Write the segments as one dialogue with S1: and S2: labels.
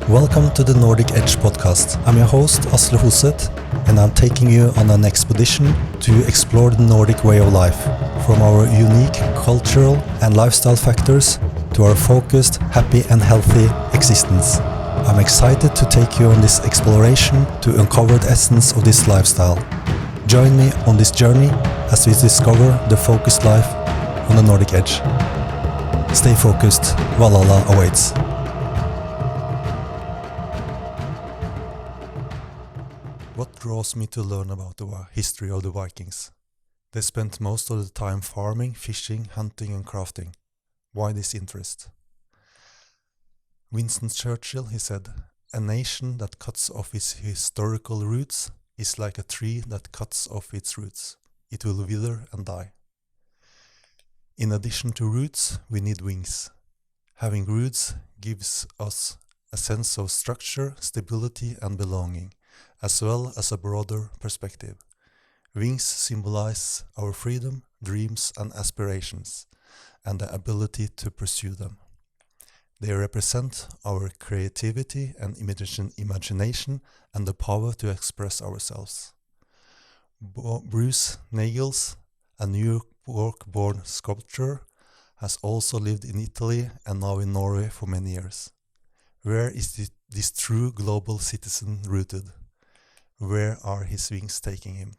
S1: Welcome to the Nordic Edge Podcast. I'm your host, Asle Hoset, and I'm taking you on an expedition to explore the Nordic way of life, from our unique cultural and lifestyle factors to our focused, happy and healthy existence. I'm excited to take you on this exploration to uncover the essence of this lifestyle. Join me on this journey as we discover the focused life on the Nordic Edge. Stay focused, Valhalla awaits. What draws me to learn about the history of the Vikings? They spent most of the time farming, fishing, hunting and crafting. Why this interest? Winston Churchill, he said, "A nation that cuts off its historical roots is like a tree that cuts off its roots. It will wither and die." In addition to roots, we need wings. Having roots gives us a sense of structure, stability and belonging, as well as a broader perspective. Wings symbolize our freedom, dreams and aspirations, and the ability to pursue them. They represent our creativity and imagination and the power to express ourselves. Bruce Naigles, a New York-born sculptor, has also lived in Italy and now in Norway for many years. Where is this true global citizen rooted? Where are his wings taking him?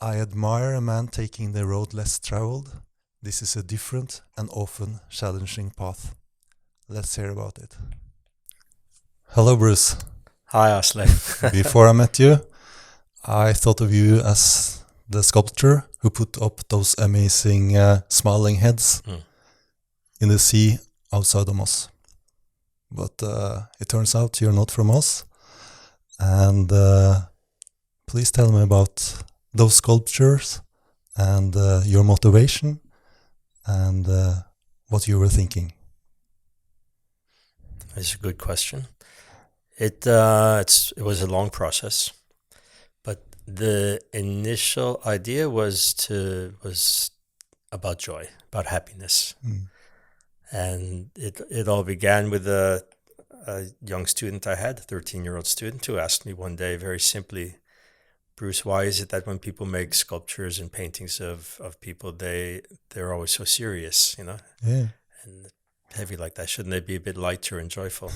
S1: I admire a man taking the road less traveled. This is a different and often challenging path. Let's hear about it. Hello, Bruce.
S2: Hi, Asle.
S1: Before I met you, I thought of you as the sculptor who put up those amazing smiling heads in the sea outside of Moss. But it turns out you're not from Moss. And please tell me about those sculptures and your motivation and what you were thinking.
S2: That's a good question. It was a long process, but the initial idea was about joy, about happiness, and it all began with a young student I had, a 13-year-old student, who asked me one day very simply, "Bruce, why is it that when people make sculptures and paintings of people, they're always so serious,
S1: Yeah.
S2: and heavy like that? Shouldn't they be a bit lighter and joyful?"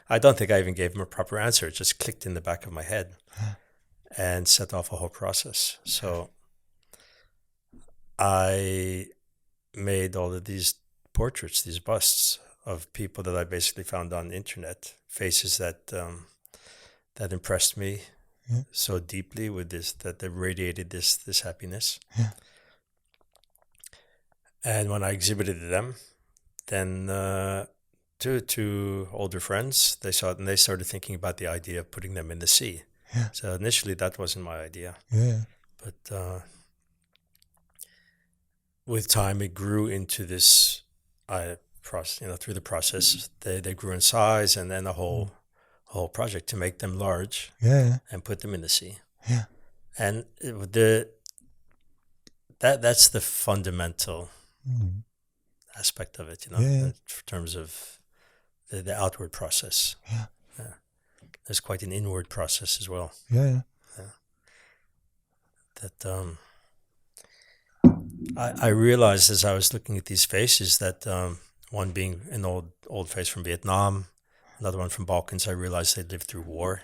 S2: I don't think I even gave him a proper answer. It just clicked in the back of my head and set off a whole process. So I made all of these portraits, these busts of people that I basically found on the internet, faces that impressed me so deeply with this, that they radiated this happiness.
S1: Yeah.
S2: And when I exhibited them, then two older friends, they saw it and they started thinking about the idea of putting them in the sea.
S1: Yeah.
S2: So initially that wasn't my idea.
S1: Yeah.
S2: But with time it grew into this process, through the process, they grew in size, and then a whole project to make them large and put them in the sea.
S1: Yeah.
S2: And that's the fundamental aspect of it, in terms of the outward process.
S1: Yeah.
S2: There's quite an inward process as well.
S1: Yeah.
S2: That I realized as I was looking at these faces that one being an old face from Vietnam, another one from Balkans, I realized they lived through war.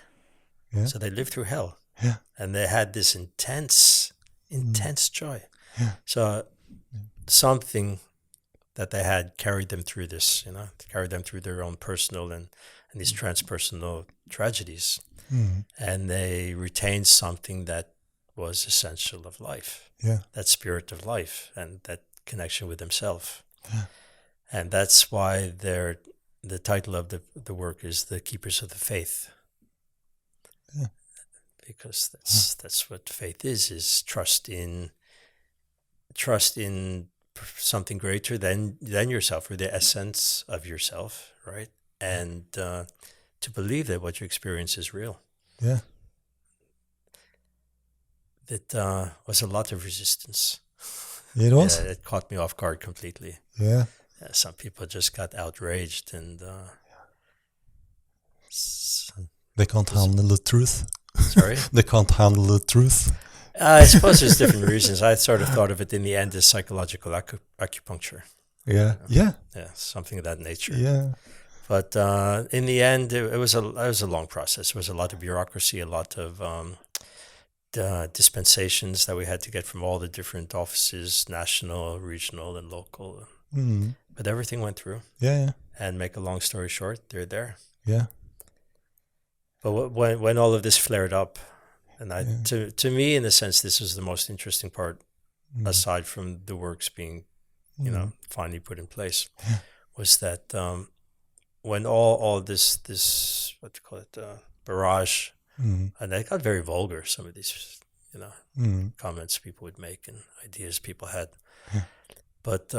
S1: Yeah.
S2: So they lived through hell.
S1: Yeah.
S2: And they had this intense joy.
S1: Yeah.
S2: So something that they had carried them through this, carried them through their own personal and these transpersonal tragedies. And they retained something that was essential of life.
S1: Yeah.
S2: That spirit of life and that connection with themselves.
S1: Yeah.
S2: And that's why the title of the work is The Keepers of the Faith.
S1: Yeah.
S2: Because that's what faith is trust in something greater than yourself, or the essence of yourself, right? And to believe that what you experience is real.
S1: Yeah.
S2: It was a lot of resistance.
S1: It was?
S2: Yeah, it caught me off guard completely.
S1: Yeah.
S2: Some people just got outraged, and
S1: They can't handle the truth.
S2: Sorry?
S1: They can't handle the truth.
S2: I suppose there's different reasons. I sort of thought of it in the end as psychological acupuncture.
S1: Yeah, yeah,
S2: Yeah, something of that nature.
S1: yeah.
S2: But in the end, it was a long process. There was a lot of bureaucracy, a lot of dispensations that we had to get from all the different offices, national, regional, and local.
S1: Mm.
S2: But everything went through.
S1: Yeah, yeah,
S2: And make a long story short, they're there.
S1: yeah.
S2: But when all of this flared up, and
S1: Yeah.
S2: to me, in a sense, this was the most interesting part,
S1: Mm.
S2: aside from the works being, finally put in place,
S1: Yeah.
S2: was that when all this what do you call it, barrage,
S1: Mm.
S2: and it got very vulgar. Some of these,
S1: Mm.
S2: comments people would make and ideas people had,
S1: Yeah.
S2: but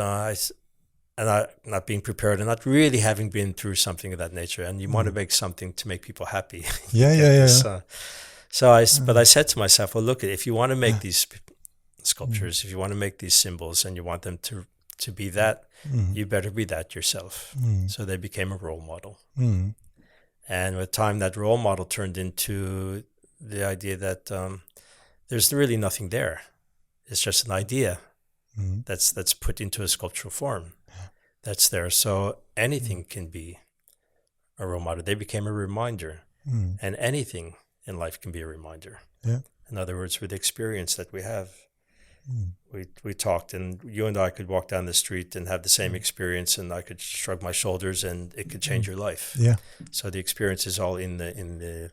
S2: not being prepared and not really having been through something of that nature, and you want to make something to make people happy.
S1: Yeah, yeah, yeah.
S2: But I said to myself, well, look, if you want to make these sculptures, if you want to make these symbols, and you want them to be that, you better be that yourself. So they became a role model. And with time, that role model turned into the idea that there's really nothing there. It's just an idea that's put into a sculptural form that's there. So anything can be a role model. They became a reminder. And anything in life can be a reminder.
S1: Yeah.
S2: In other words, with the experience that we have, we talked, and you and I could walk down the street and have the same experience, and I could shrug my shoulders, and it could change your life.
S1: Yeah.
S2: So the experience is all in the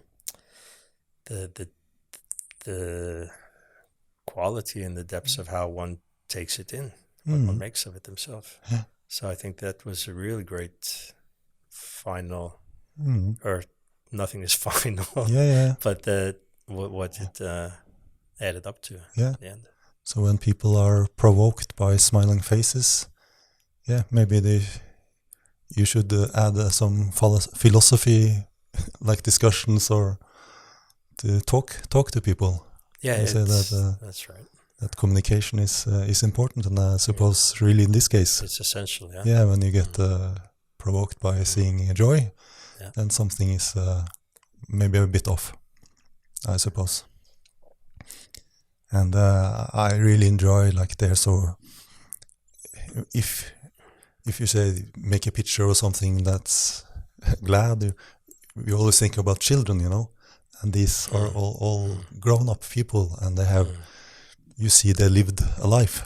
S2: quality and the depths of how one takes it in, what one makes of it themselves.
S1: Yeah.
S2: So I think that was a really great final, or nothing is final.
S1: Yeah, yeah.
S2: But what it added up to
S1: Yeah.
S2: at the end.
S1: So when people are provoked by smiling faces, maybe you should add some philosophy, like discussions, or to talk to people.
S2: Yeah,
S1: You say that
S2: that's right.
S1: that communication is important, and I suppose really in this case,
S2: It's essential. Yeah.
S1: yeah, when you get provoked by seeing joy, then something is maybe a bit off, I suppose. And I really enjoy, like, there. So if you say make a picture or something that's glad, we always think about children, and these are all grown-up people, and they have, you see, they lived a life,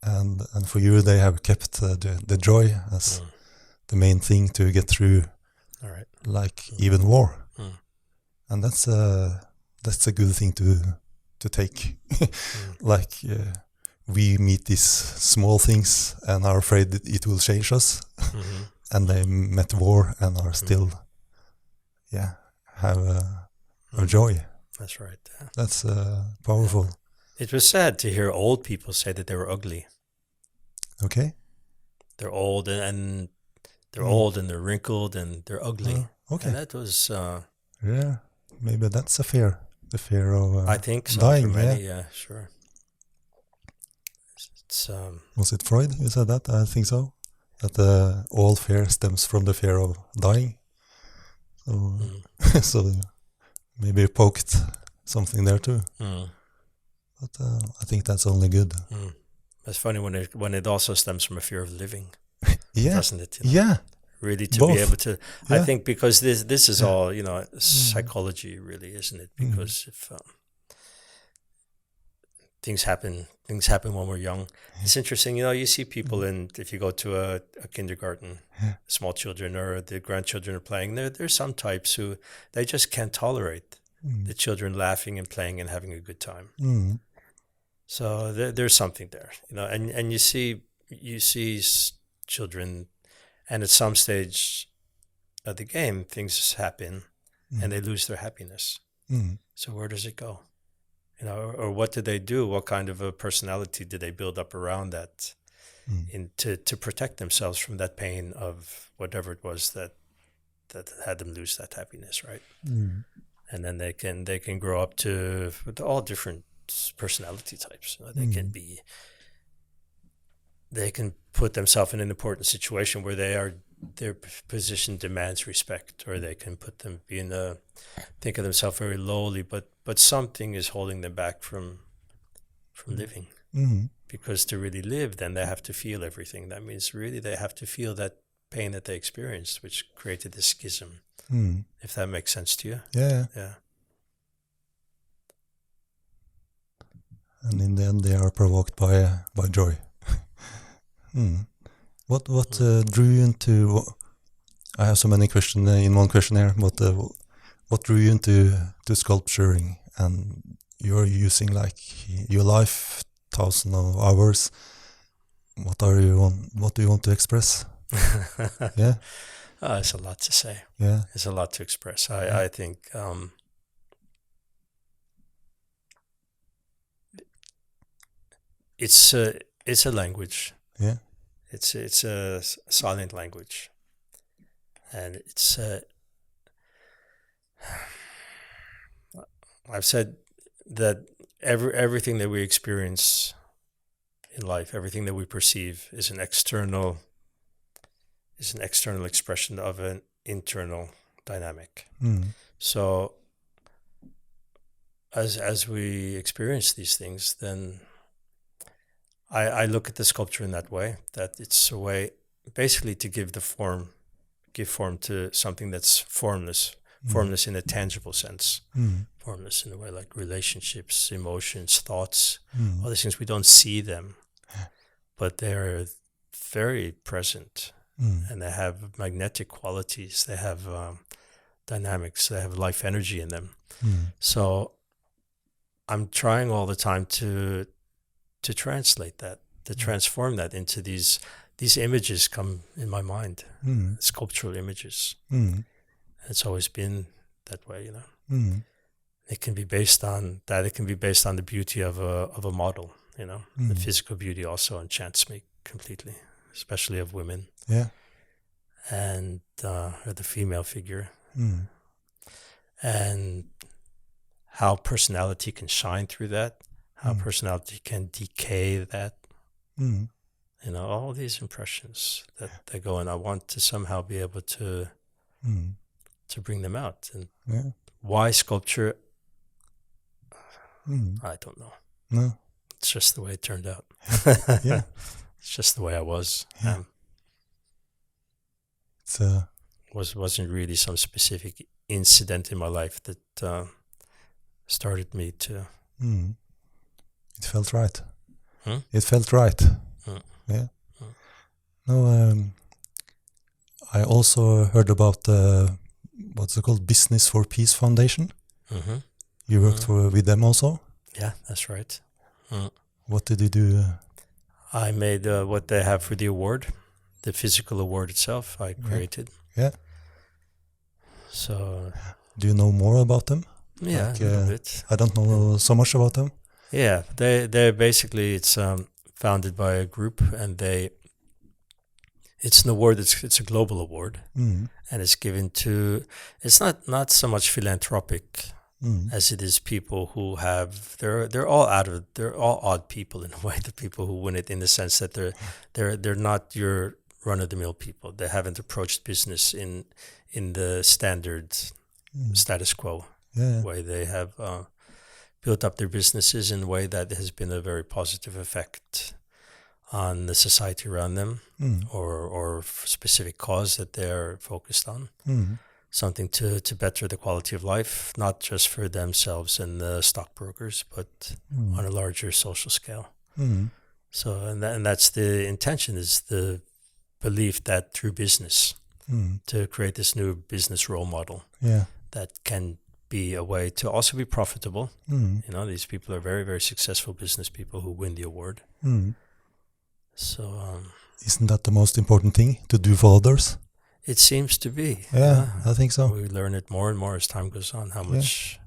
S1: and for you they have kept the joy as the main thing to get through,
S2: All right.
S1: like even war, and that's a good thing to take. Like we meet these small things and are afraid that it will change us, and they met war and are still, have a joy.
S2: That's right. Yeah.
S1: That's powerful.
S2: It was sad to hear old people say that they were ugly.
S1: Okay.
S2: They're old and they're old and they're wrinkled and they're ugly.
S1: Okay.
S2: And that was,
S1: Yeah, maybe that's a fear. The fear of
S2: I think so,
S1: dying.
S2: for many. Yeah, sure. It's
S1: Was it Freud who said that? I think so. That all fear stems from the fear of dying. So, so maybe poked something there too. But I think that's only good.
S2: It's funny when it also stems from a fear of living,
S1: Yeah.
S2: doesn't it?
S1: Yeah.
S2: Really, to
S1: Both.
S2: be able to, I
S1: Yeah.
S2: think, because this is all, psychology, really, isn't it? Because if things happen when we're young. It's interesting, you see people if you go to a kindergarten, small children or the grandchildren are playing, there's some types who, they just can't tolerate the children laughing and playing and having a good time. So there's something there, and you see children, and at some stage of the game, things happen and they lose their happiness. So where does it go? Or what do they do? What kind of a personality do they build up around that to protect themselves from that pain of whatever it was that had them lose that happiness, right? And then they can grow up to all different personality types. They can put themselves in an important situation where they are their position demands respect, or they can put them think of themselves very lowly, but something is holding them back from living.
S1: Mm.
S2: Because to really live, then they have to feel everything. That means really they have to feel that pain that they experienced, which created the schism.
S1: Mm.
S2: If that makes sense to you.
S1: Yeah.
S2: Yeah.
S1: And in the end, they are provoked by joy. Mm. What drew you into? I have so many questions in one question here. But what drew you into sculpturing? And you're using like your life, thousands of hours. What do you want to express? Yeah.
S2: There's a lot to say.
S1: Yeah.
S2: There's a lot to express. I think it's a language.
S1: Yeah.
S2: It's a silent language, and it's. I've said that everything that we experience in life, everything that we perceive, is an external expression of an internal dynamic.
S1: Mm.
S2: So as we experience these things, then I look at the sculpture in that way, that it's a way basically to give form to something that's formless in a tangible sense, formless in a way like relationships, emotions, thoughts, all these things. We don't see them, but they're very present, and they have magnetic qualities. They have dynamics. They have life energy in them. So I'm trying all the time to translate that, to transform that into these images come in my mind, sculptural images. It's always been that way, you know. It can be based on that. It can be based on the beauty of a model, you know. The physical beauty also enchants me completely, especially of women.
S1: Yeah.
S2: And the female figure, and how personality can shine through that. How personality can decay that, you know, all these impressions that they go, and I want to somehow be able to bring them out. And why sculpture? I don't know.
S1: No,
S2: it's just the way it turned out.
S1: Yeah,
S2: it's just the way I was.
S1: Yeah.
S2: Wasn't really some specific incident in my life that started me to.
S1: It felt right. It felt right. Yeah. No, I also heard about what's it called, Business for Peace Foundation. You worked with them also?
S2: Yeah, that's right.
S1: What did you do?
S2: I made what they have for the award, the physical award itself. I created.
S1: Yeah.
S2: So.
S1: Do you know more about them?
S2: Yeah,
S1: like,
S2: a little bit.
S1: I don't know so much about them.
S2: Yeah, they're basically, it's founded by a group, and it's an award. It's a global award, and it's given to. It's not so much philanthropic as it is people who have. They're all odd people in a way. The people who win it, in the sense that they're not your run-of-the-mill people. They haven't approached business in the standard status quo way. They have built up their businesses in a way that has been a very positive effect on the society around them, or specific cause that they're focused on. Something to better the quality of life, not just for themselves and the stockbrokers, but on a larger social scale. So, and that's the intention, is the belief that through business, to create this new business role model that can be a way to also be profitable. You know, these people are very, very successful business people who win the award. So
S1: isn't that the most important thing, to do for others?
S2: It seems to be.
S1: Yeah, I think so.
S2: We learn it more and more as time goes on, how much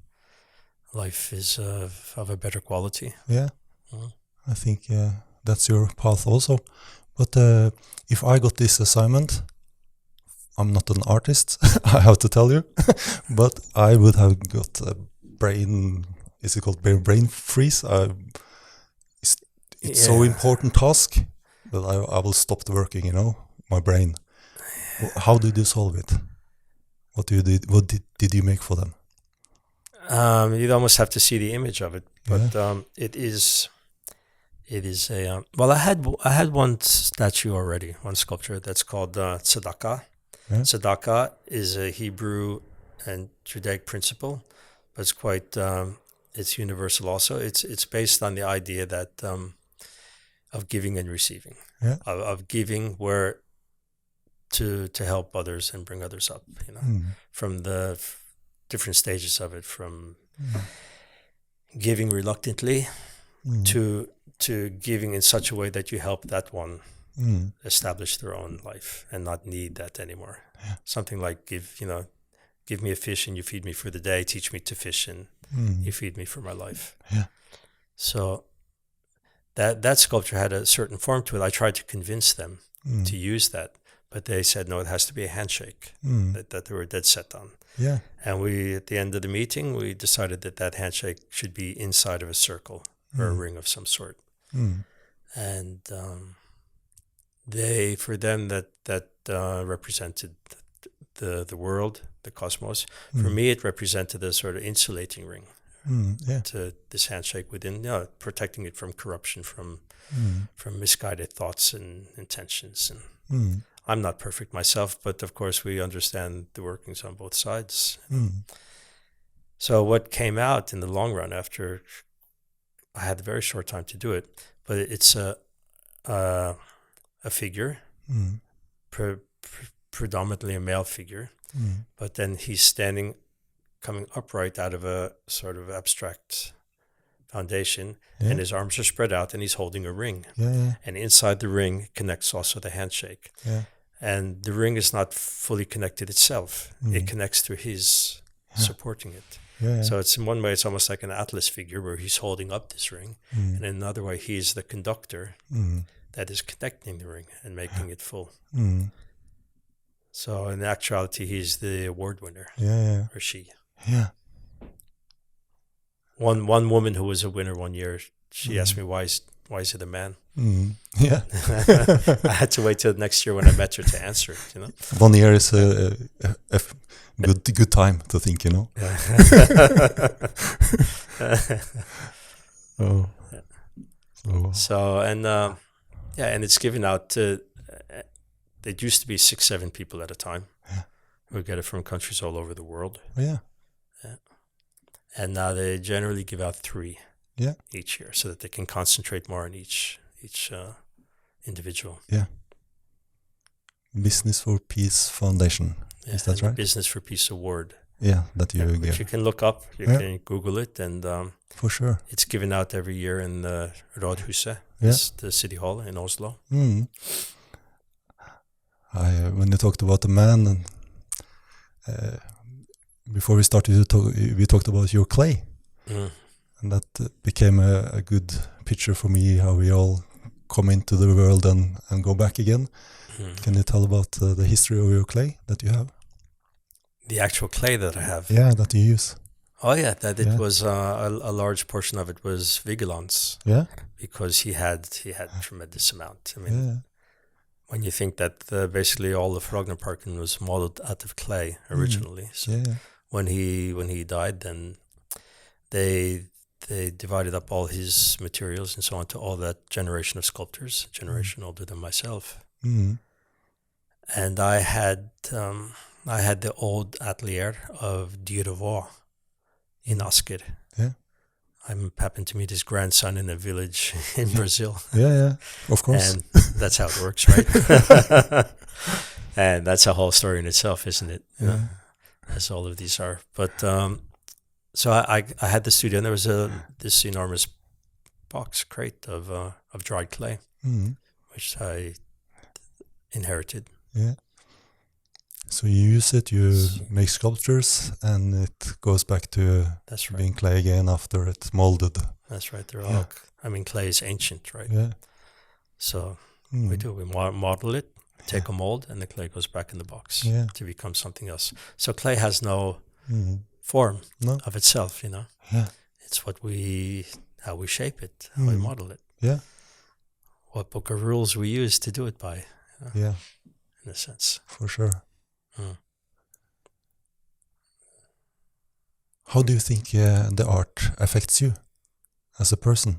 S2: life is of a better quality.
S1: Yeah, I think that's your path also. But if I got this assignment, I'm not an artist, I have to tell you, but I would have got a brain, is it called brain freeze? It's so important task that I will stop working, you know, my brain. How did you solve it? What did you make for them?
S2: You'd almost have to see the image of it, but it is a well. I had one statue already, one sculpture that's called tzedakah.
S1: Yeah.
S2: Tzedakah is a Hebrew and Judaic principle, but it's quite it's universal also. It's based on the idea that of giving and receiving, of giving where to help others and bring others up. From the different stages of it, from giving reluctantly to giving in such a way that you help that one establish their own life and not need that anymore. Yeah. Something like give me a fish and you feed me for the day, teach me to fish and you feed me for my life.
S1: Yeah.
S2: So that sculpture had a certain form to it. I tried to convince them to use that, but they said, no, it has to be a handshake that they were dead set on.
S1: Yeah.
S2: And we, at the end of the meeting, we decided that handshake should be inside of a circle or a ring of some sort. And for them, that represented the world, the cosmos. For me, it represented a sort of insulating ring to this handshake within, protecting it from corruption, from misguided thoughts and intentions. And I'm not perfect myself, but of course we understand the workings on both sides. So what came out in the long run, after I had a very short time to do it, but it's a figure, predominantly a male figure, but then he's standing, coming upright out of a sort of abstract foundation, and his arms are spread out, and he's holding a ring. And inside the ring connects also the handshake. And the ring is not fully connected itself. It connects through his supporting it. So it's in one way, it's almost like an Atlas figure where he's holding up this ring. And in another way, he's the conductor that is connecting the ring and making it full. So in actuality, he's the award winner, or she. One woman who was a winner one year, she asked me, why is it a man? I had to wait till next year when I met her to answer it.
S1: 1 year is a good time to think,
S2: So and it's given out to. It used to be 6-7 people at a time. We get it from countries all over the world. And now they generally give out 3 each year, so that they can concentrate more on each individual.
S1: Business for Peace Foundation. Is that right?
S2: Business for Peace Award.
S1: That you give.
S2: Which you can look up. You can Google it, and
S1: for sure,
S2: it's given out every year in the Nordic Edge Hoset, the city hall in Oslo.
S1: When you talked about the man, before we started to talk, we talked about your clay, and that became a good picture for me, how we all come into the world and go back again. Can you tell about the history of your clay that you have?
S2: The actual clay that I have?
S1: That you use.
S2: Oh, it was a large portion of it was Vigeland's. Because he had tremendous amount. I mean, when you think that basically all of Ragnarparken was modeled out of clay originally. So when he died, then they divided up all his materials and so on to all that generation of sculptors, a generation older than myself. And I had the old atelier of Dyrevaux in Asker. I happened to meet his grandson in a village in Brazil.
S1: Of course.
S2: And that's how it works, right? And that's a whole story in itself, isn't it? As all of these are. But so I had the studio, and there was this enormous crate of dried clay, which I inherited.
S1: So you use it, you make sculptures, and it goes back to being clay again after it's molded.
S2: That's right. They're all. I mean, clay is ancient, right? So we model it, take a mold, and the clay goes back in the box to become something else. So clay has no form of itself, It's how we shape it, how we model it. What book of rules we use to do it by. in a sense.
S1: For sure.
S2: Mm.
S1: How do you think the art affects you as a person?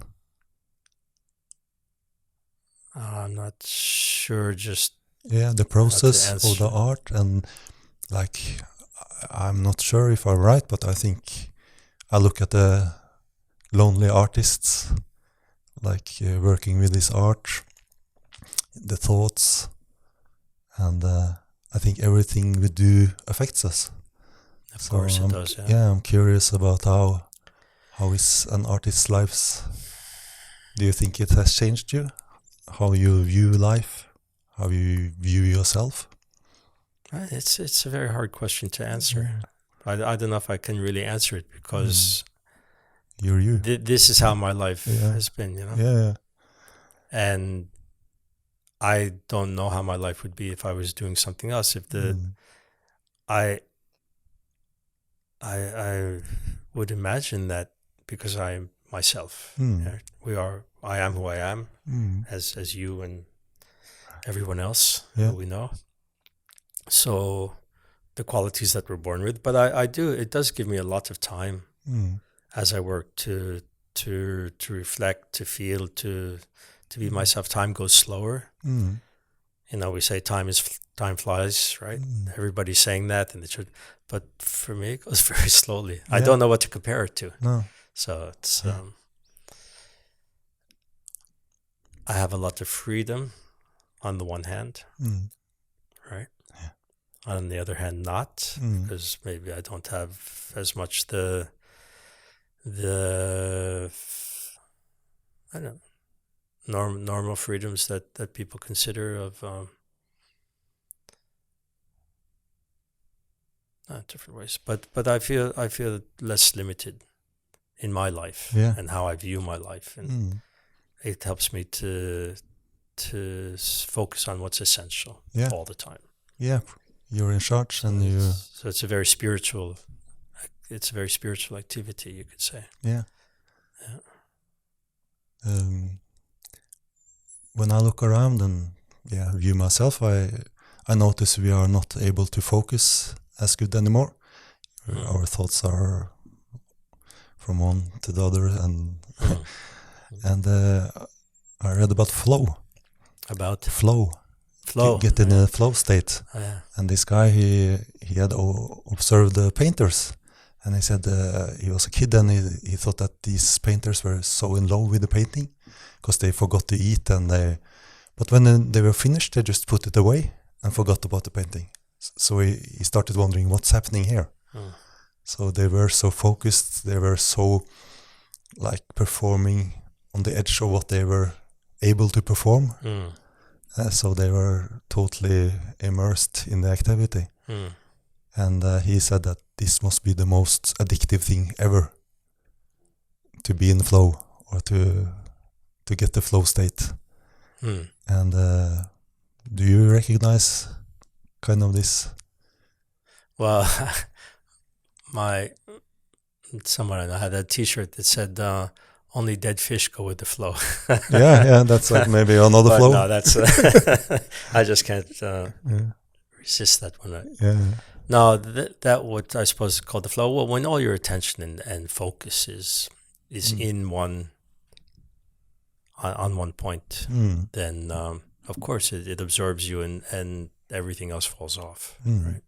S2: I'm not sure just
S1: The process of the art, and like, I'm not sure if I'm right, but I think I look at the lonely artists, like working with this art, the thoughts, and I think everything we do affects us.
S2: Of course it does,
S1: I'm curious about how is an artist's lives. Do you think it has changed you? How you view life? How you view yourself?
S2: It's a very hard question to answer. I don't know if I can really answer it because
S1: you're you.
S2: This is how my life has been, And I don't know how my life would be if I was doing something else. If I would imagine that because I'm myself. I am who I am, as you and everyone else who we know. So the qualities that we're born with, but it does give me a lot of time as I work to reflect, to feel, to be myself. Time goes slower. We say time flies, right? Everybody's saying that, and but for me, it goes very slowly. I don't know what to compare it to.
S1: No.
S2: So it's I have a lot of freedom on the one hand, right?
S1: Yeah.
S2: On the other hand, not, because maybe I don't have as much the I don't know, normal freedoms that people consider of different ways. But I feel less limited in my life and how I view my life, and it helps me to focus on what's essential all the time. Yeah,
S1: you're in charge, and you.
S2: So it's a very spiritual. It's a very spiritual activity, you could say.
S1: Yeah. When I look around and view myself, I notice we are not able to focus as good anymore. Our thoughts are from one to the other, and and I read about flow.
S2: About
S1: flow. Get in a flow state. And this guy, he had observed the painters, and he said he was a kid, and he thought that these painters were so in love with the painting because they forgot to eat, but when they were finished, they just put it away and forgot about the painting. So he started wondering what's happening here. So they were so focused, they were so like performing on the edge of what they were able to perform. So they were totally immersed in the activity. And he said that this must be the most addictive thing ever, to be in flow or to get the flow state. And do you recognize kind of this?
S2: Well, someone I know had a T-shirt that said only dead fish go with the flow.
S1: yeah, that's like maybe another flow.
S2: No, that's I just can't resist that one. No, that what I suppose is called the flow. Well, when all your attention and focus is in one on one point, then of course it absorbs you, and everything else falls off, right?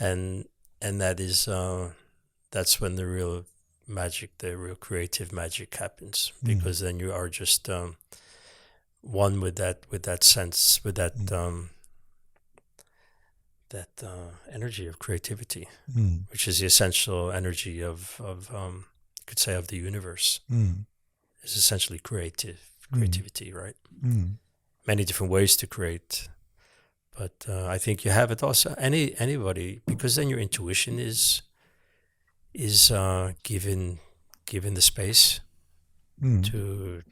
S2: And that is that's when the real magic, the real creative magic happens, because then you are just one with that sense, with that energy of creativity, which is the essential energy of you could say of the universe. Is essentially creativity, right? Many different ways to create, but I think you have it also anybody, because then your intuition is given the space to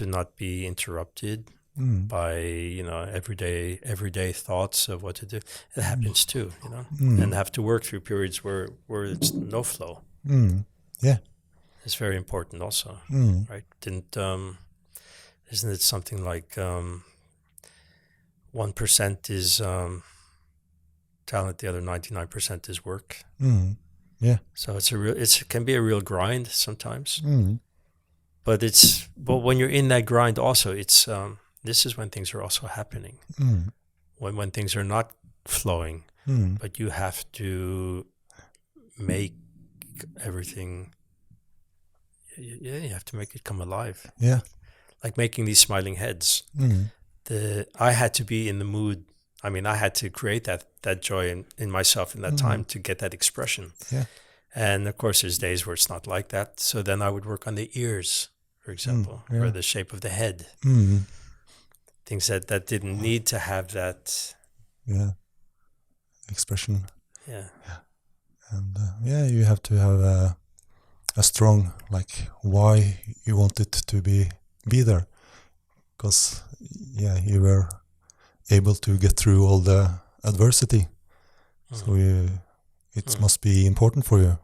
S2: not be interrupted by everyday thoughts of what to do. It happens too, and have to work through periods where it's no flow. It's very important also, right? Isn't it something like 1% is talent, the other 99% is work.
S1: Yeah.
S2: So it can be a real grind sometimes.
S1: Mm.
S2: But when you're in that grind also, this is when things are also happening. When things are not flowing, but you have to make everything. Yeah, you have to make it come alive.
S1: Yeah.
S2: Like making these smiling heads. I had to be in the mood. I mean, I had to create that joy in myself in that time to get that expression.
S1: Yeah.
S2: And of course, there's days where it's not like that. So then I would work on the ears, for example, or the shape of the head. Things that didn't need to have that.
S1: Yeah. Expression.
S2: Yeah.
S1: And you have to have a strong, like, why you want it to be there. Because, you were able to get through all the adversity. So it must be important for you,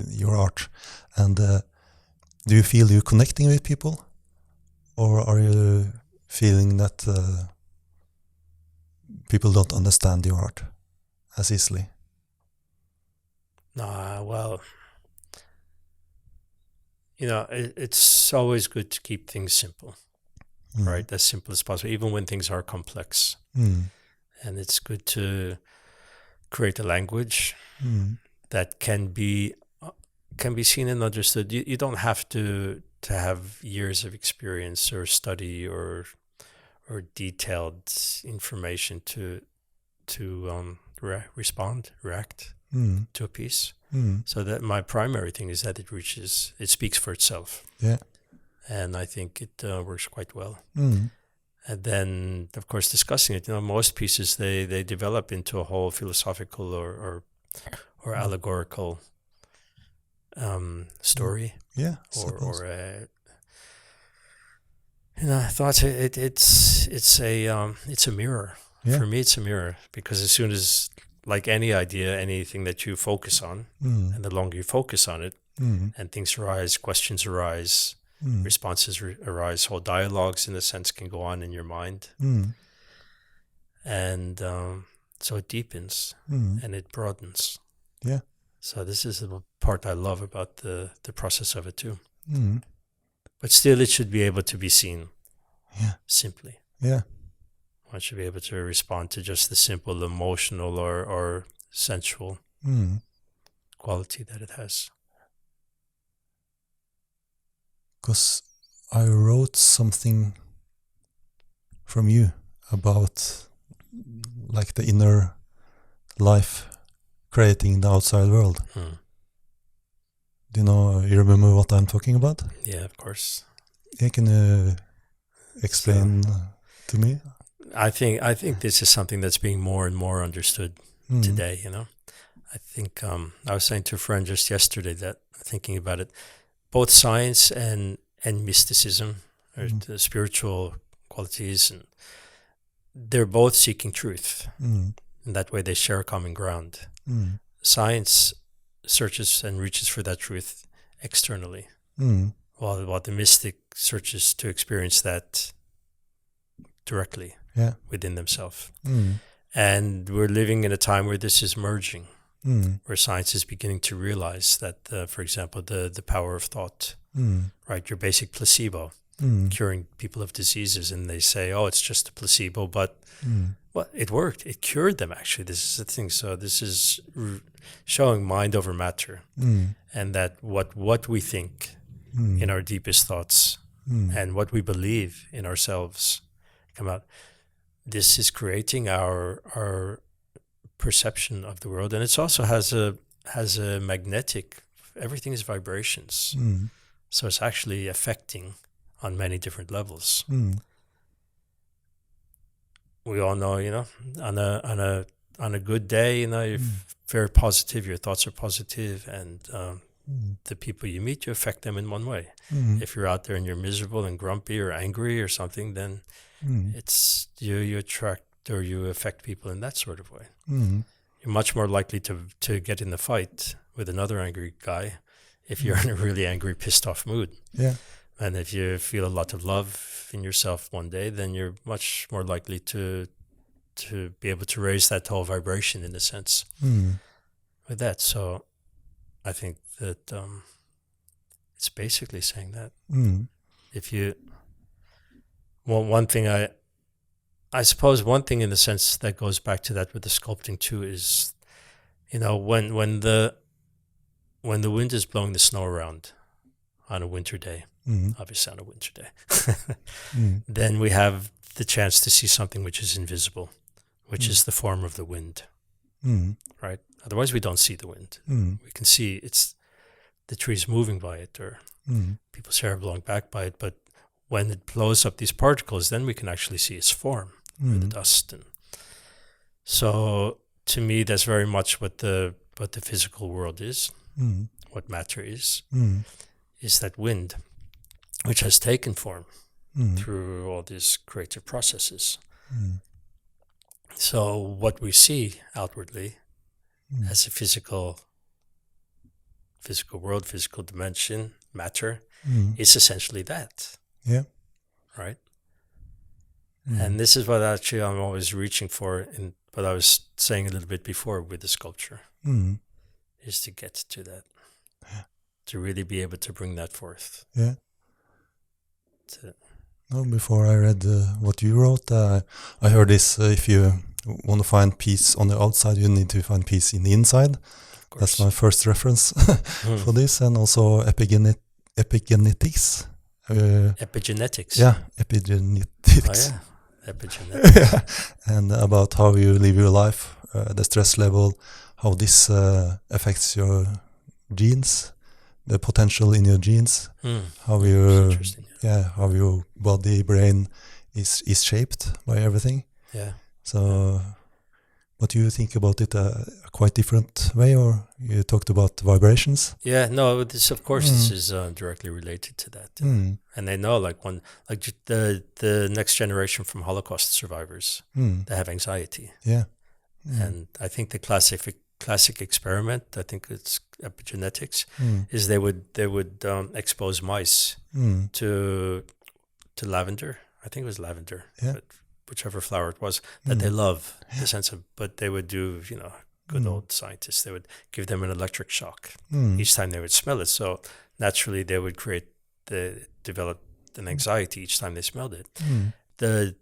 S1: your art. And do you feel you're connecting with people? Or are you feeling that people don't understand your art as easily?
S2: Well, it's always good to keep things simple, right? As simple as possible, even when things are complex. And it's good to create a language that can be seen and understood. You don't have to have years of experience or study or detailed information to react to a piece. So that my primary thing is that it speaks for itself.
S1: Yeah.
S2: And I think it works quite well. And then, of course, discussing it, most pieces, they develop into a whole philosophical or allegorical story.
S1: Yeah.
S2: Or I thought it's a mirror.
S1: Yeah.
S2: For me, it's a mirror, because as soon as, like any idea, anything that you focus on, and the longer you focus on it, and things arise, questions arise, responses arise, whole dialogues, in a sense, can go on in your mind. And so it deepens and it broadens.
S1: Yeah.
S2: So this is the part I love about the process of it too. But still, it should be able to be seen simply.
S1: Yeah.
S2: One should be able to respond to just the simple emotional or sensual quality that it has.
S1: Because I wrote something from you about, like, the inner life creating the outside world. Do you remember what I'm talking about?
S2: Yeah, of course.
S1: Yeah, can you explain to me?
S2: I think this is something that's being more and more understood today. I think I was saying to a friend just yesterday that, thinking about it, both science and mysticism, or the spiritual qualities, and they're both seeking truth. In that way, they share a common ground. Science searches and reaches for that truth externally, while the mystic searches to experience that directly within themselves. And we're living in a time where this is merging, where science is beginning to realize that, for example, the power of thought, right? Your basic placebo, curing people of diseases, and they say, oh, it's just a placebo, but well, it worked. It cured them, actually. This is the thing. So this is showing mind over matter, and that what we think in our deepest thoughts and what we believe in ourselves come out. This is creating our perception of the world, and it also has a magnetic. Everything is vibrations, so it's actually affecting on many different levels. We all know, on a good day, you're very positive. Your thoughts are positive, and the people you meet, you affect them in one way. If you're out there and you're miserable and grumpy or angry or something, then it's you attract or you affect people in that sort of way. You're much more likely to get in the fight with another angry guy if you're in a really angry, pissed off mood.
S1: Yeah.
S2: And if you feel a lot of love in yourself one day, then you're much more likely to be able to raise that whole vibration in a sense with that. So I think that it's basically saying that if you, well, one thing I suppose one thing in the sense that goes back to that with the sculpting too is, when the wind is blowing the snow around on a winter day, obviously on a winter day, then we have the chance to see something which is invisible, which is the form of the wind, right? Otherwise, we don't see the wind. We can see it's the trees moving by it, or people's hair blowing back by it. But when it blows up these particles, then we can actually see its form, or the dust. And so, to me, that's very much what the physical world is. What matter is that wind, which has taken form through all these creative processes. So what we see outwardly as a physical world, physical dimension, matter, is essentially that.
S1: Yeah.
S2: Right? And this is what actually I'm always reaching for, in what I was saying a little bit before with the sculpture, is to get to that. To really be able to bring that forth.
S1: Yeah. Before I read what you wrote, I heard this, if you want to find peace on the outside, you need to find peace in the inside. That's my first reference for this. And also epigenetics.
S2: Epigenetics?
S1: Yeah, epigenetics.
S2: Oh, yeah. Epigenetics.
S1: And about how you live your life, the stress level, how this affects your genes, the potential in your genes, how your how your body, brain is shaped by everything.
S2: Yeah.
S1: So, what do you think about it? A quite different way, or you talked about vibrations?
S2: Yeah. No. This, of course, this is directly related to that. And they know, the next generation from Holocaust survivors, they have anxiety.
S1: Yeah.
S2: And I think the classic experiment, I think it's epigenetics, is they would expose mice to lavender. I think it was lavender, but whichever flower it was that they love, the sense of. But they would do, good old scientists. They would give them an electric shock each time they would smell it. So naturally, they would develop an anxiety each time they smelled it. The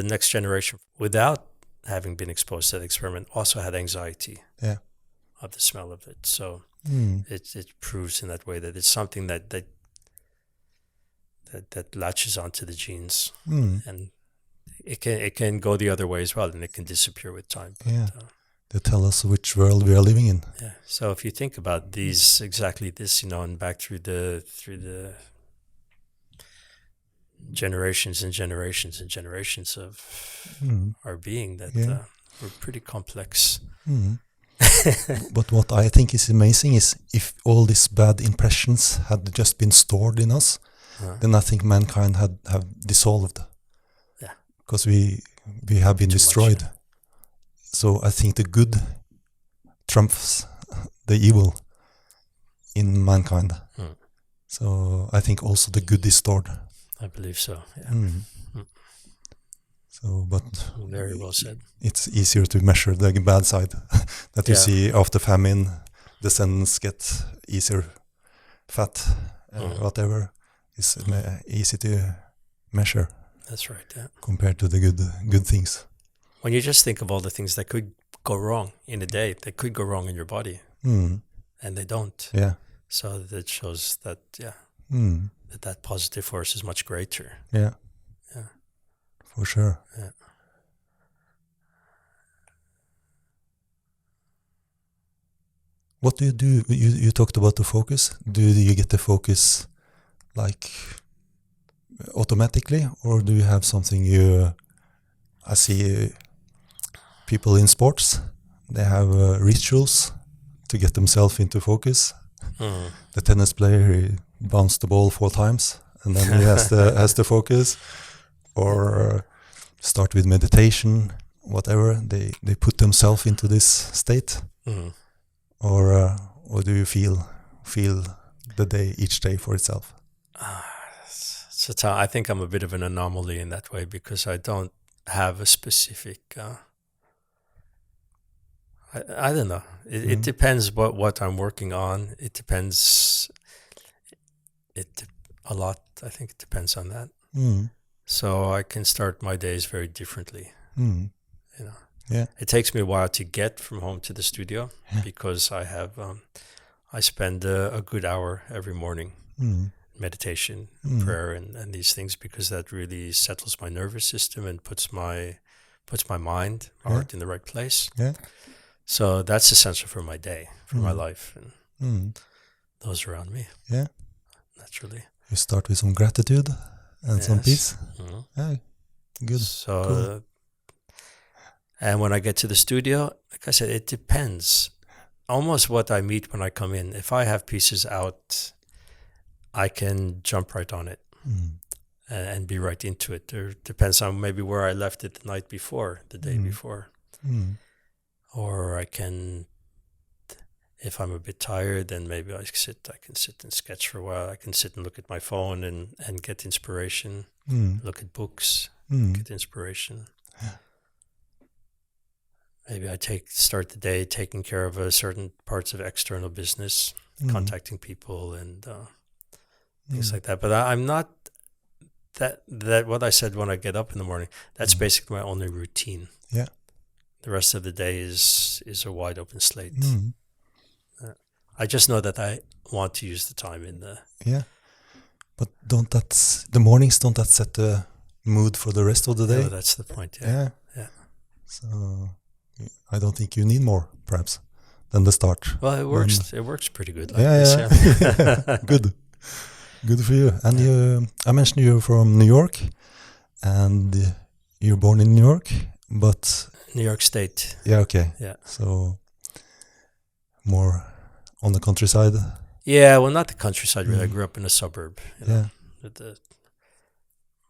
S2: next generation, without having been exposed to that experiment, also had anxiety.
S1: Yeah.
S2: Of the smell of it. So it proves in that way that it's something that latches onto the genes, and it can go the other way as well, and it can disappear with time. But,
S1: they tell us which world we are living in.
S2: Yeah. So if you think about these, exactly this, and back through the generations and generations and generations of our being, that we're pretty complex.
S1: But what I think is amazing is if all these bad impressions had just been stored in us, then I think mankind have dissolved.
S2: Yeah.
S1: Because we have been destroyed.
S2: Much, yeah.
S1: So I think the good trumps the evil in mankind. So I think also the good is stored.
S2: I believe so, yeah.
S1: So, but
S2: very well said.
S1: It's easier to measure the bad side that you see after famine. Descendants get easier fat, whatever. It's easy to measure.
S2: That's right. Yeah.
S1: Compared to the good things.
S2: When you just think of all the things that could go wrong in a day, that could go wrong in your body, and they don't.
S1: Yeah.
S2: So that shows that that positive force is much greater.
S1: Yeah.
S2: Yeah.
S1: For sure.
S2: Yeah.
S1: What do you do? You talked about the focus. Do you get the focus like automatically, or do you have something I see people in sports, they have rituals to get themselves into focus. The tennis player, he bounced the ball 4 times and then he has the focus. Or start with meditation, whatever. They put themselves into this state. Or do you feel the day, each day for itself?
S2: So I think I'm a bit of an anomaly in that way, because I don't have a specific I don't know. It depends what I'm working on. It depends. A lot. I think it depends on that. So I can start my days very differently. You know.
S1: Yeah.
S2: It takes me a while to get from home to the studio because I have I spend a good hour every morning meditation, prayer, and these things, because that really settles my nervous system and puts my mind, my heart in the right place.
S1: Yeah.
S2: So that's essential for my day, for my life, and those around me.
S1: Yeah.
S2: Naturally.
S1: You start with some gratitude and some peace. Yeah. Good.
S2: So,
S1: cool.
S2: And when I get to the studio, like I said, it depends. Almost what I meet when I come in. If I have pieces out, I can jump right on it and be right into it. It depends on maybe where I left it the night before, the day before. Or I can, if I'm a bit tired, then maybe I can sit and sketch for a while. I can sit and look at my phone and get inspiration, look at books, get inspiration. Maybe I start the day taking care of certain parts of external business, contacting people and things like that. But I'm not that what I said when I get up in the morning. That's basically my only routine.
S1: Yeah.
S2: The rest of the day is a wide open slate. I just know that I want to use the time in the.
S1: Yeah, but the mornings don't that set the mood for the rest of the day?
S2: No, that's the point. Yeah.
S1: So I don't think you need more, perhaps, than the start.
S2: Well, it works. It works pretty good. Like
S1: yeah. Good for you. And I mentioned you're from New York, and you're born in New York, but
S2: New York State.
S1: Yeah. Okay.
S2: Yeah.
S1: So more on the countryside.
S2: Yeah. Well, not the countryside. Really. I grew up in a suburb. You know, with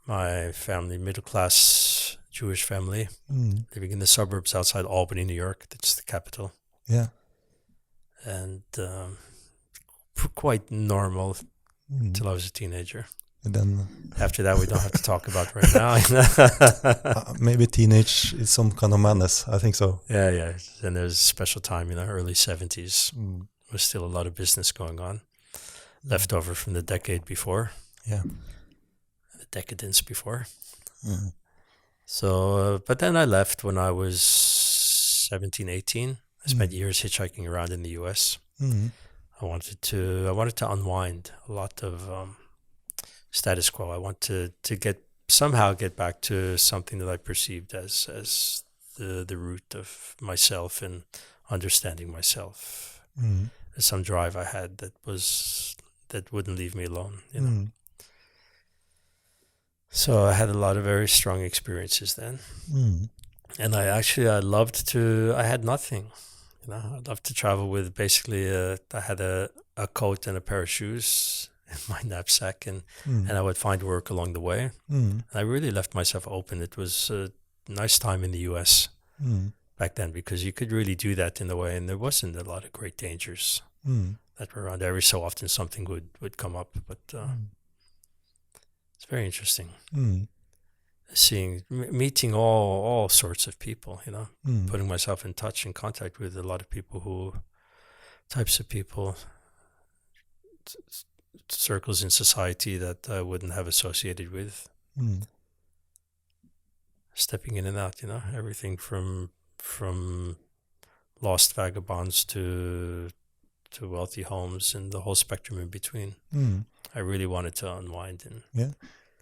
S2: my family, middle class Jewish family, living in the suburbs outside Albany, New York. That's the capital.
S1: Yeah.
S2: And quite normal till I was a teenager.
S1: And then
S2: after that, we don't have to talk about right now.
S1: Maybe teenage is some kind of madness. I think so.
S2: Yeah. And there's a special time in the early 70s. There was still a lot of business going on, left over from the decade before.
S1: Yeah.
S2: The decadence before. So, but then I left when I was 17, 18. I spent years hitchhiking around in the U.S. I wanted to unwind a lot of status quo. I want to somehow get back to something that I perceived as the root of myself and understanding myself. There's some drive I had that wouldn't leave me alone. You know. So I had a lot of very strong experiences then. And I had nothing. You know, I loved to travel with basically, I had a coat and a pair of shoes in my knapsack, and I would find work along the way. And I really left myself open. It was a nice time in the U.S. Back then, because you could really do that in a way, and there wasn't a lot of great dangers that were around. Every so often something would come up, but it's very interesting. Meeting all sorts of people, you know, putting myself in touch and contact with a lot of types of people, circles in society that I wouldn't have associated with. Stepping in and out, you know, everything from lost vagabonds to wealthy homes and the whole spectrum in between. I really wanted to unwind.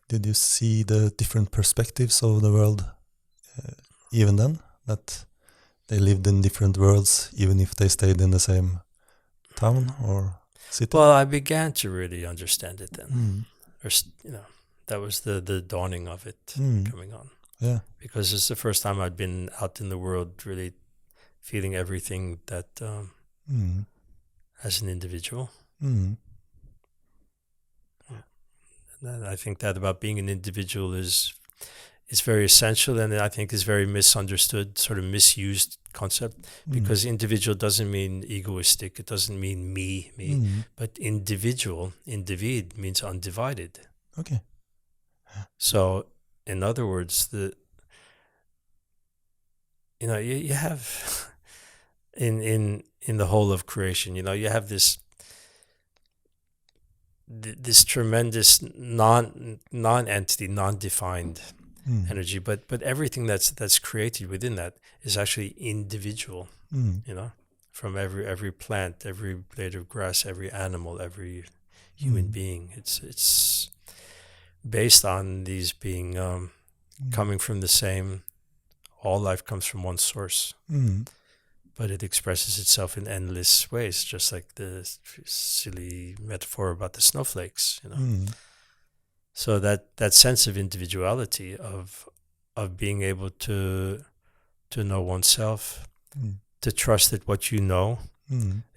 S1: Did you see the different perspectives of the world even then? That they lived in different worlds, even if they stayed in the same town or city?
S2: Well, I began to really understand it then. That was the dawning of it coming on.
S1: Yeah. Because
S2: it's the first time I'd been out in the world really feeling everything that as an individual. And I think that about being an individual is very essential, and I think is very misunderstood, sort of misused concept, because individual doesn't mean egoistic. It doesn't mean me, but individ means undivided.
S1: Okay.
S2: So, in other words, you have in the whole of creation. You have this tremendous non-entity, non-defined energy, but everything that's created within that is actually individual. From every plant, every blade of grass, every animal, every human being. It's based on these being coming from the same. All life comes from one source, but it expresses itself in endless ways, just like the silly metaphor about the snowflakes. So that sense of individuality, of being able to know oneself, to trust that what you know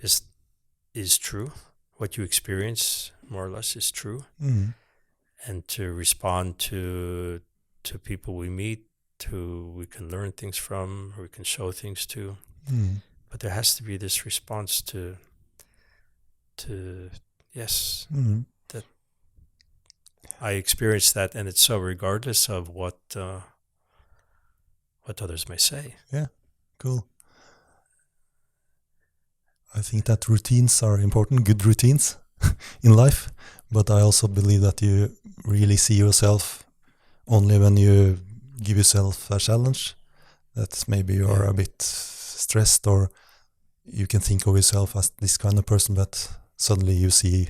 S2: is true, what you experience more or less is true, and to respond to people we meet, who we can learn things from, or we can show things to. But there has to be this response to yes, that I experience that, and it's so regardless of what others may say.
S1: Yeah, cool. I think that routines are important, good routines in life, but I also believe that you really see yourself only when you give yourself a challenge, that maybe you are a bit stressed, or you can think of yourself as this kind of person, but suddenly you see,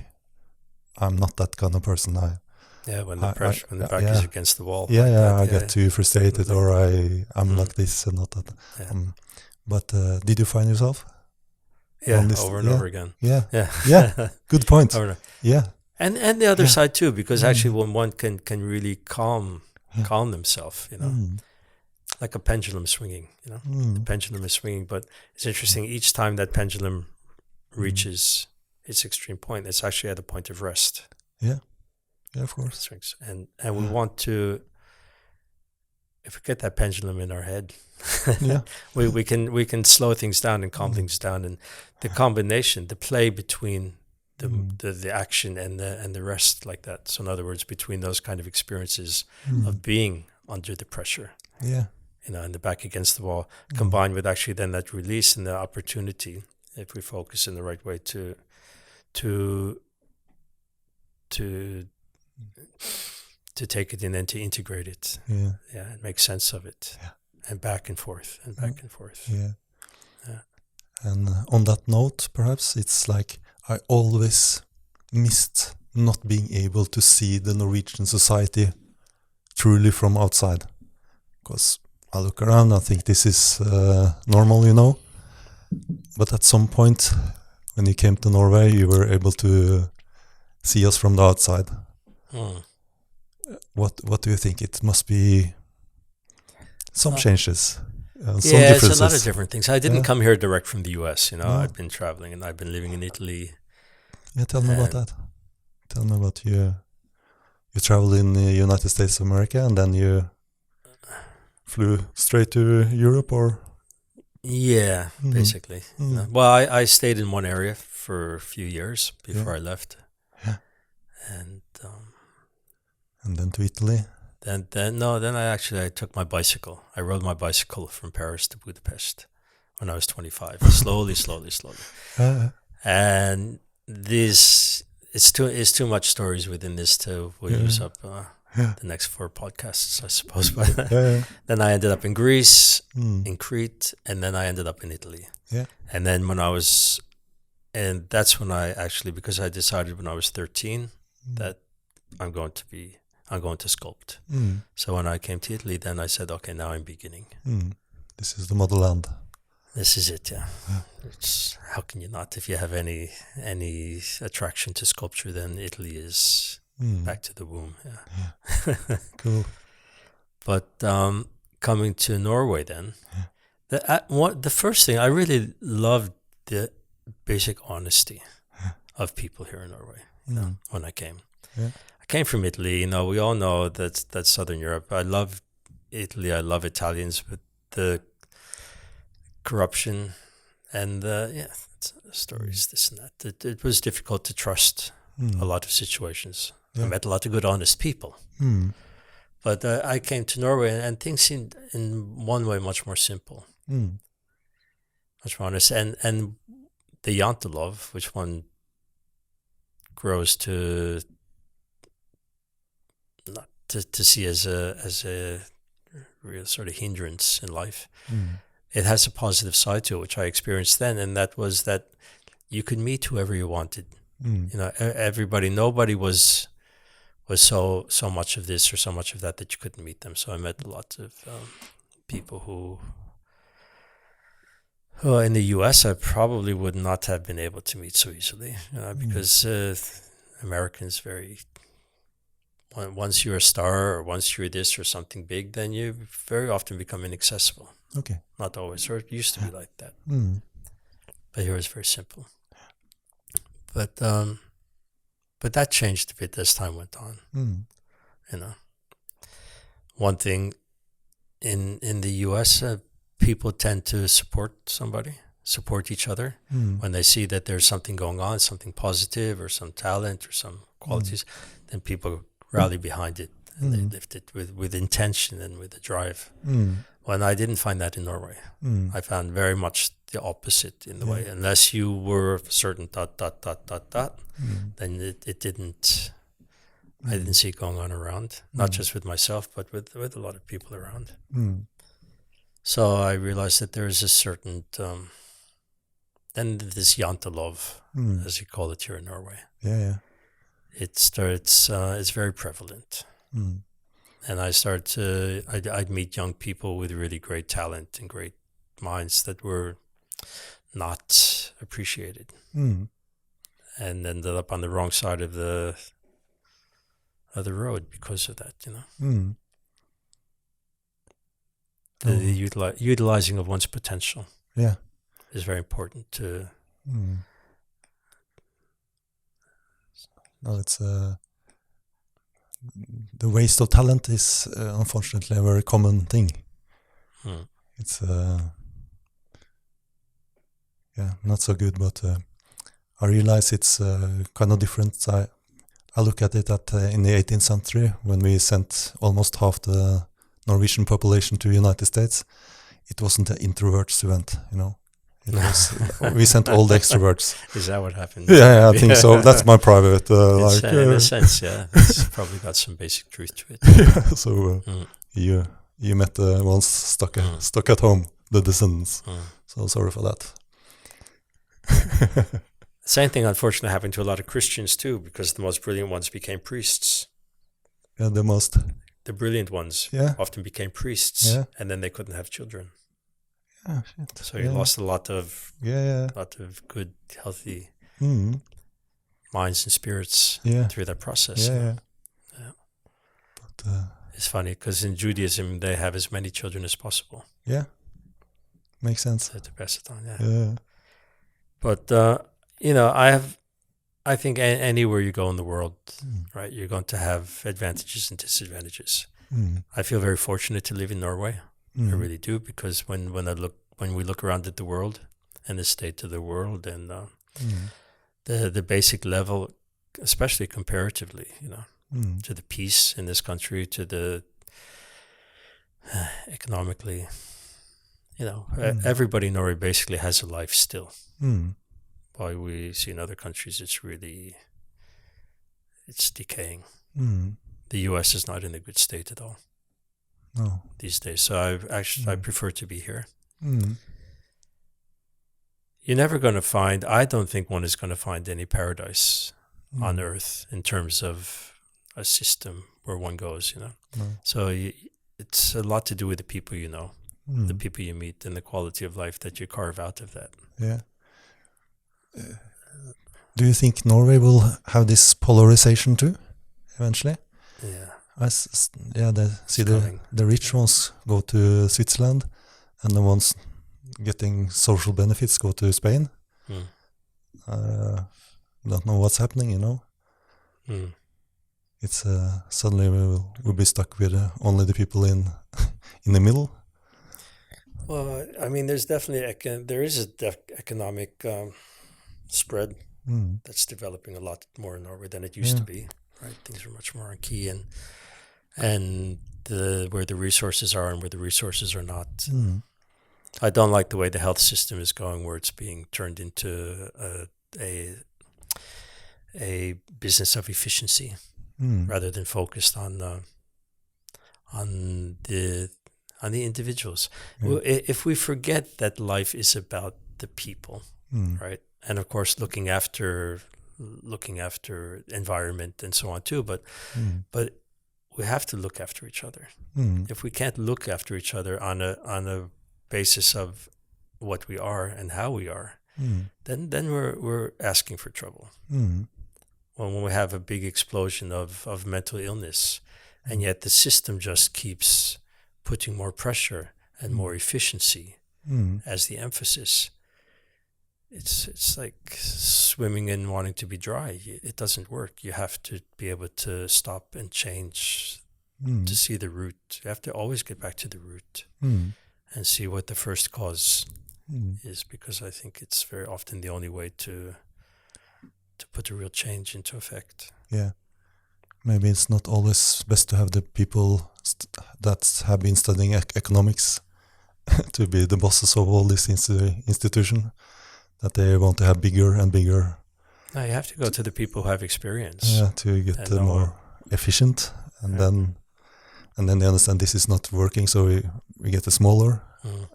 S1: I'm not that kind of person.
S2: When the back is against the wall.
S1: I get too frustrated, or I'm like this and not that.
S2: Yeah.
S1: But did you find yourself?
S2: Over and over again.
S1: Yeah. Good point. Yeah.
S2: And the other side too, because actually when one can really calm themselves, like a pendulum swinging, the pendulum is swinging, but it's interesting, each time that pendulum reaches its extreme point, it's actually at a point of rest.
S1: Yeah, of course.
S2: And we want to, if we get that pendulum in our head, we can slow things down and calm things down, and the combination, the play between the action and the rest, like that. So in other words, between those kind of experiences of being under the pressure, and the back against the wall, combined with actually then that release and the opportunity, if we focus in the right way, to take it in and to integrate it, and make sense of it, and back and forth, and back and forth.
S1: And on that note, perhaps it's like I always missed not being able to see the Norwegian society truly from outside, because I look around, I think this is normal, but at some point when you came to Norway, you were able to see us from the outside. What do you think? It must be some changes, some differences.
S2: It's a lot of different things. I didn't come here direct from the US. I've been traveling, and I've been living in Italy.
S1: Yeah, tell me about that. Tell me about you. You traveled in the United States of America, and then you flew straight to Europe, or?
S2: Yeah, basically. Well, I stayed in one area for a few years before I left.
S1: And then to Italy.
S2: Then I took my bicycle. I rode my bicycle from Paris to Budapest when I was 25. slowly. And it's too much stories within this to use up the next 4 podcasts, I suppose. But then I ended up in Greece, in Crete, and then I ended up in Italy. And then that's when I actually, because I decided when I was 13 that I'm going to sculpt. So when I came to Italy, then I said, okay, now I'm beginning.
S1: This is the motherland.
S2: This is it, how can you not? If you have any attraction to sculpture, then Italy is back to the womb.
S1: Cool.
S2: But coming to Norway then, the first thing, I really loved the basic honesty of people here in Norway, when I came. I came from Italy, we all know that's Southern Europe. I love Italy, I love Italians, but the corruption and stories, this and that. It was difficult to trust a lot of situations. I met a lot of good, honest people. But I came to Norway, and things seemed in one way much more simple. much more honest. And the Yantalov, which one grows to not to see as a real sort of hindrance in life. It has a positive side to it, which I experienced then, and that was that you could meet whoever you wanted. You know, everybody, nobody was so much of this or so much of that you couldn't meet them. So I met a lot of people who in the U.S. I probably would not have been able to meet so easily, because Americans once you're a star or once you're this or something big, then you very often become inaccessible.
S1: Okay.
S2: Not always, or it used to be like that. But here it's very simple. But that changed a bit as time went on. You know, one thing in the U.S., people tend to support each other when they see that there's something going on, something positive or some talent or some qualities. Then people rally behind it and they lift it with intention and with a drive. When I didn't find that in Norway, I found very much the opposite in the way. Unless you were a certain ... then it didn't. I didn't see it going on around, not just with myself, but with a lot of people around. So I realized that there is a certain, then this Yantalov, as you call it here in Norway. It's very prevalent. And I started I'd meet young people with really great talent and great minds that were not appreciated. And ended up on the wrong side of the road because of that, you know. The utilizing of one's potential is very important to...
S1: No, it's the waste of talent is unfortunately a very common thing. It's not so good, but I realize it's kind of different. I look at it in the 18th century when we sent almost half the Norwegian population to United States. It wasn't an introverts event, you know. It was, we sent all the extroverts.
S2: Is that what happened?
S1: Yeah, I think so. That's my private.
S2: In a sense, yeah. It's probably got some basic truth to it.
S1: So you met the ones stuck at home, the descendants. So sorry for that.
S2: Same thing, unfortunately, happened to a lot of Christians too, because the most brilliant ones became priests.
S1: Yeah,
S2: the brilliant ones often became priests, and then they couldn't have children.
S1: Oh, shit.
S2: So you lost a lot of good, healthy minds and spirits through that process. But it's funny because in Judaism they have as many children as possible.
S1: Yeah, makes sense.
S2: To pass it on, But I think anywhere you go in the world, right, you're going to have advantages and disadvantages. I feel very fortunate to live in Norway. I really do, because when we look around at the world and the state of the world and the basic level, especially comparatively, to the peace in this country, to the economically, everybody in Norway basically has a life still. While we see in other countries, it's decaying. The U.S. is not in a good state at all.
S1: No.
S2: These days. So I prefer to be here. You're never going to find, I don't think one is going to find any paradise on earth in terms of a system where one goes, No. So it's a lot to do with the people you know, the people you meet, and the quality of life that you carve out of that.
S1: Yeah. Do you think Norway will have this polarization too, eventually?
S2: Yeah.
S1: The rich ones go to Switzerland, and the ones getting social benefits go to Spain. Don't know what's happening, It's suddenly we'll be stuck with only the people in the middle.
S2: Well, I mean, there's definitely there is a economic spread that's developing a lot more in Norway than it used to be. Right, things are much more on key, and where the resources are and where the resources are not. I don't like the way the health system is going, where it's being turned into a business of efficiency rather than focused on the individuals.
S1: Yeah.
S2: If we forget that life is about the people, right, and of course looking after environment and so on too, but we have to look after each other. If we can't look after each other on a basis of what we are and how we are, then we're asking for trouble. When we have a big explosion of mental illness, and yet the system just keeps putting more pressure and more efficiency as the emphasis, it's like swimming in wanting to be dry. It doesn't work. You have to be able to stop and change to see the root. You have to always get back to the root and see what the first cause is, because I think it's very often the only way to put a real change into effect.
S1: Yeah. Maybe it's not always best to have the people that have been studying economics to be the bosses of all this institution, that they want to have bigger and bigger.
S2: No, you have to go to the people who have experience.
S1: Yeah, to get more efficient, and then they understand this is not working, so we get it smaller,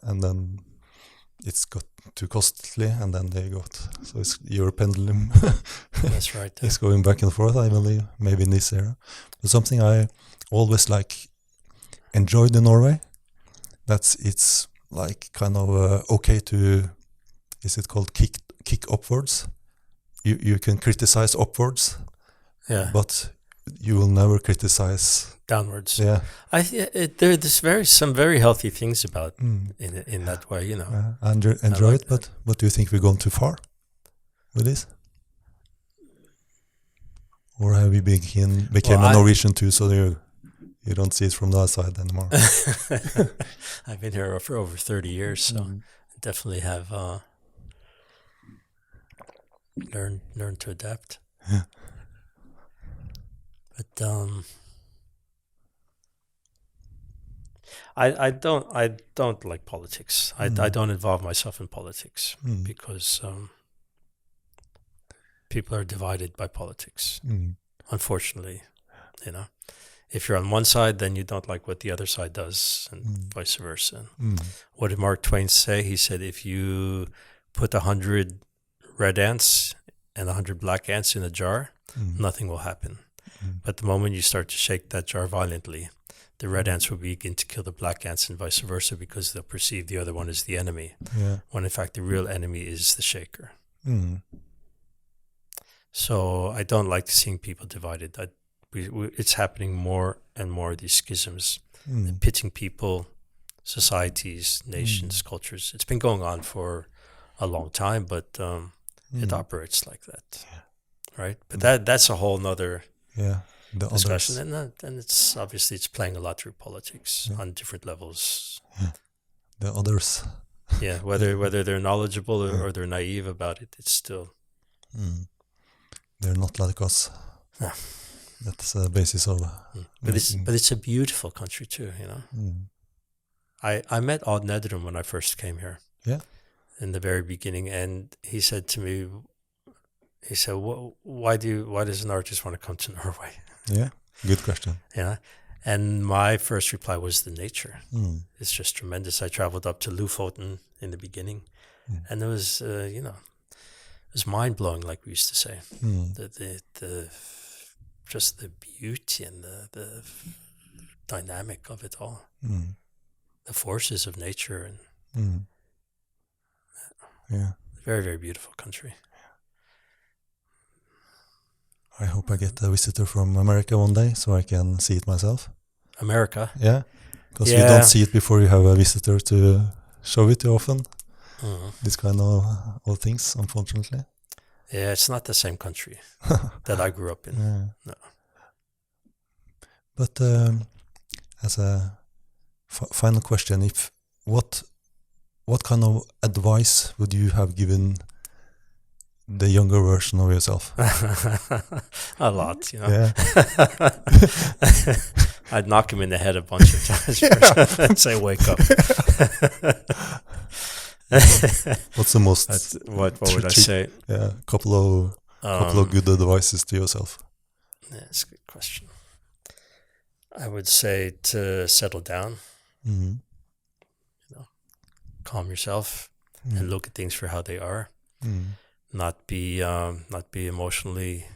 S1: and then it's got too costly, and then they got, so it's your pendulum.
S2: That's right.
S1: It's going back and forth, I believe, maybe in this era. But something I always enjoyed in Norway, it's like kind of okay to, is it called kick upwards? You can criticize upwards, but you will never criticize
S2: downwards.
S1: Yeah,
S2: there's some very healthy things about in that way, you know.
S1: I enjoy it, but do you think we've gone too far with this? Or have we became a Norwegian too, so you don't see it from the outside anymore?
S2: I've been here for over 30 years, so definitely have learned to adapt.
S1: Yeah.
S2: But I don't like politics. I don't involve myself in politics because people are divided by politics. Unfortunately, you know, if you're on one side, then you don't like what the other side does, and vice versa. What did Mark Twain say? He said, if you put 100 red ants and 100 black ants in a jar, nothing will happen. But the moment you start to shake that jar violently, the red ants will begin to kill the black ants and vice versa, because they'll perceive the other one as the enemy, when in fact the real enemy is the shaker. So I don't like seeing people divided. It's happening more and more, these schisms, pitting people, societies, nations, cultures. It's been going on for a long time, but it operates like that, right? But that's a whole nother discussion, and it's obviously it's playing a lot through politics on different levels.
S1: The others,
S2: whether they're knowledgeable or they're naive about it, it's still
S1: they're not like us.
S2: No.
S1: That's the basis of.
S2: But it's a beautiful country too, you know. I met Odd Nedrum when I first came here.
S1: Yeah.
S2: In the very beginning, and he said to me, why does an artist want to come to Norway?
S1: Yeah, good question.
S2: Yeah, and my first reply was the nature. It's just tremendous. I traveled up to Lofoten in the beginning, and it was it was mind blowing, like we used to say. The just the beauty and the dynamic of it all, the forces of nature, and very, very beautiful country.
S1: I hope I get a visitor from America one day so I can see it myself.
S2: America?
S1: Yeah, because you don't see it before you have a visitor to show it too often. This kind of things, unfortunately.
S2: Yeah, it's not the same country that I grew up in. No.
S1: But as a final question, what kind of advice would you have given the younger version of yourself?
S2: A lot, you know.
S1: Yeah.
S2: I'd knock him in the head a bunch of times first and say, "Wake up."
S1: What's the most?
S2: What would I say?
S1: Yeah, couple of good advices to yourself.
S2: Yeah, that's a good question. I would say to settle down,
S1: Mm-hmm.
S2: calm yourself, and look at things for how they are.
S1: Mm.
S2: Not be emotionally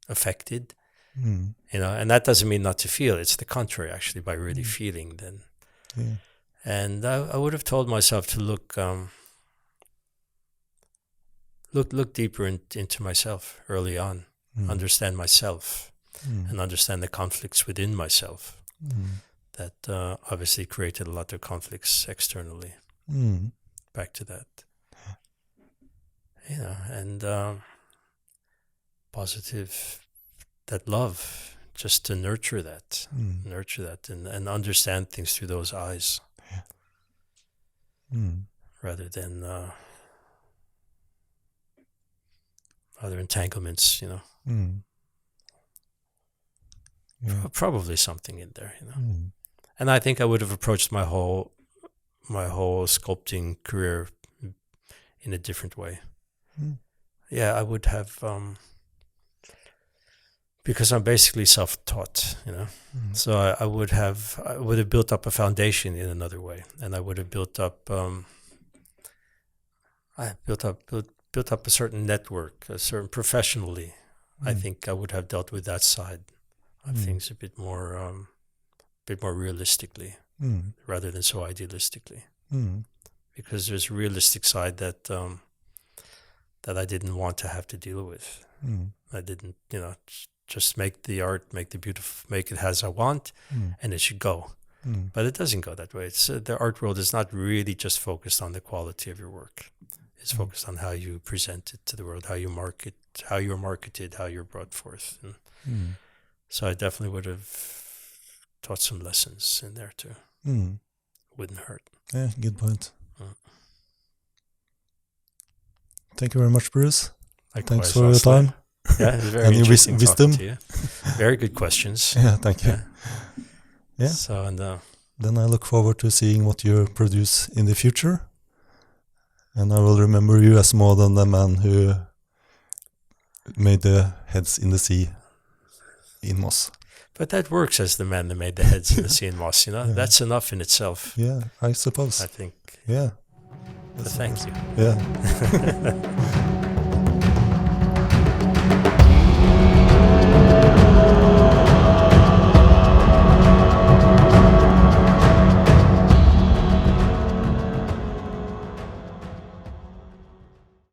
S2: affected.
S1: Mm.
S2: You know, and that doesn't mean not to feel. It's the contrary, actually, by really feeling. Then,
S1: Yeah.
S2: and I would have told myself to look deeper into myself early on, understand myself, and understand the conflicts within myself that obviously created a lot of conflicts externally. Back to that, you know, and positive, that love, just to nurture that, and understand things through those eyes, rather than other entanglements, you know.
S1: Yeah.
S2: Probably something in there, you know. And I think I would have approached my whole sculpting career in a different way. Yeah, I would have, because I'm basically self-taught, you know. So I would have built up a foundation in another way, and I would have built up a certain network, professionally. I think I would have dealt with that side of things a bit more realistically, rather than so idealistically. Because there's a realistic side that I didn't want to have to deal with. I didn't, you know, just make the art, make it as I want, and it should go. But it doesn't go that way. It's the art world is not really just focused on the quality of your work. It's focused on how you present it to the world, how you market, how you're marketed, how you're brought forth. And so I definitely would have taught some lessons in there too. Wouldn't hurt.
S1: Yeah, good point. Thank you very much, Bruce.
S2: Likewise,
S1: thanks for your time.
S2: Yeah, it was very
S1: and your
S2: interesting
S1: wisdom.
S2: talking to you. Very good questions.
S1: Yeah, thank you. Yeah.
S2: So and
S1: then I look forward to seeing what you produce in the future. And I will remember you as more than the man who made the heads in the sea in Moss.
S2: But that works as the man that made the heads in the sea in Moss, you know?
S1: Yeah.
S2: That's enough in itself.
S1: Yeah, I suppose.
S2: I think.
S1: Yeah.
S2: But thank you.
S1: Yeah.